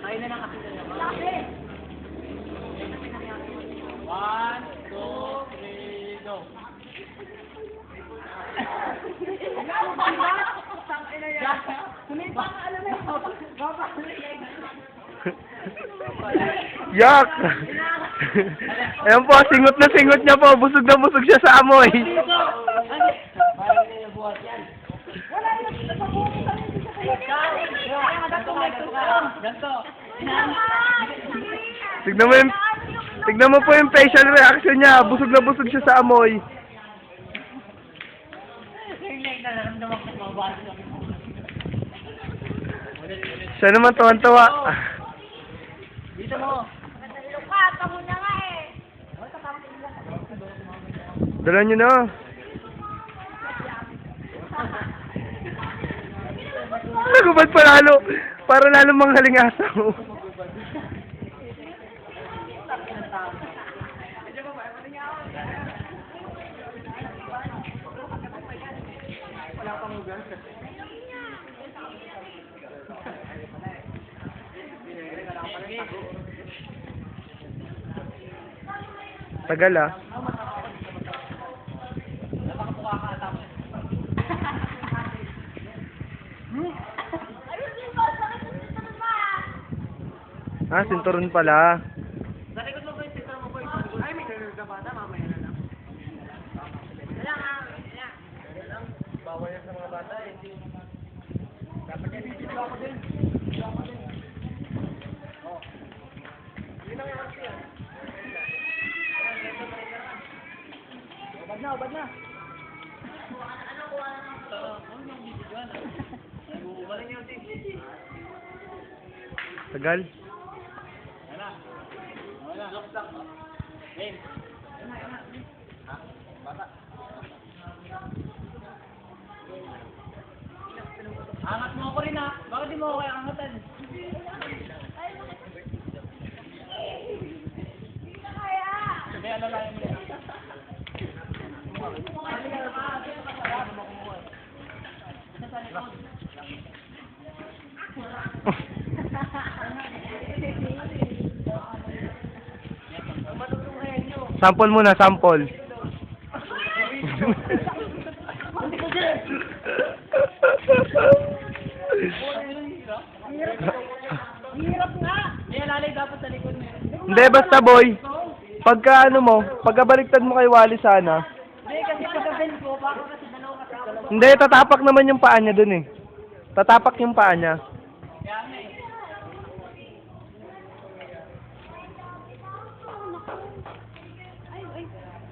Ayun na lang kasi na naman. 1, 2, 3, go. Yak! Ayan po, singot na singot niya po. Busog na busog siya sa amoy. Tignan mo po yung facial reaction niya. Busog na busog siya sa amoy. Siya naman tuwan-tuwa. Dito mo. Luka, mo na nga eh. Dala niyo na. Nagubad pa lalo. Para lalo manghalingasaw. Tagal ah. Ah, sinturon pala. Sa likod mo po yung sister mo po. Ay, may ganun ka bata. Mamaya na lang. Wala nga, wala. Bawal yan sa mga bata eh. Dapat yan dito ako din. Oh. Yun ang yung kasi yan. Ubad na, ubad na. Tagal. Game. Bata. Angat mo ako rin ha. Bakit di mo ako kaya angatan? Sabi alalayan mo yan. Sample muna, sample. Hirap nga. May alalay dapat sa likod mo. Hindi, basta boy. Pagka ano mo, pagka baliktad mo kay Wally sana. Hindi, kasi pagka-bend ko, baka kasi dalawa ka. Hindi, tatapak naman yung paa niya dun eh. Tatapak yung paa niya. Kaya nga eh.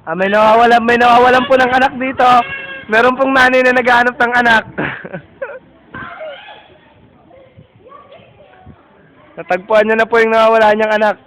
Ah, may nawawalan po ng anak dito. Meron pong nanay na naghahanap ng anak. Natagpuan niya na po yung nawawala niyang anak.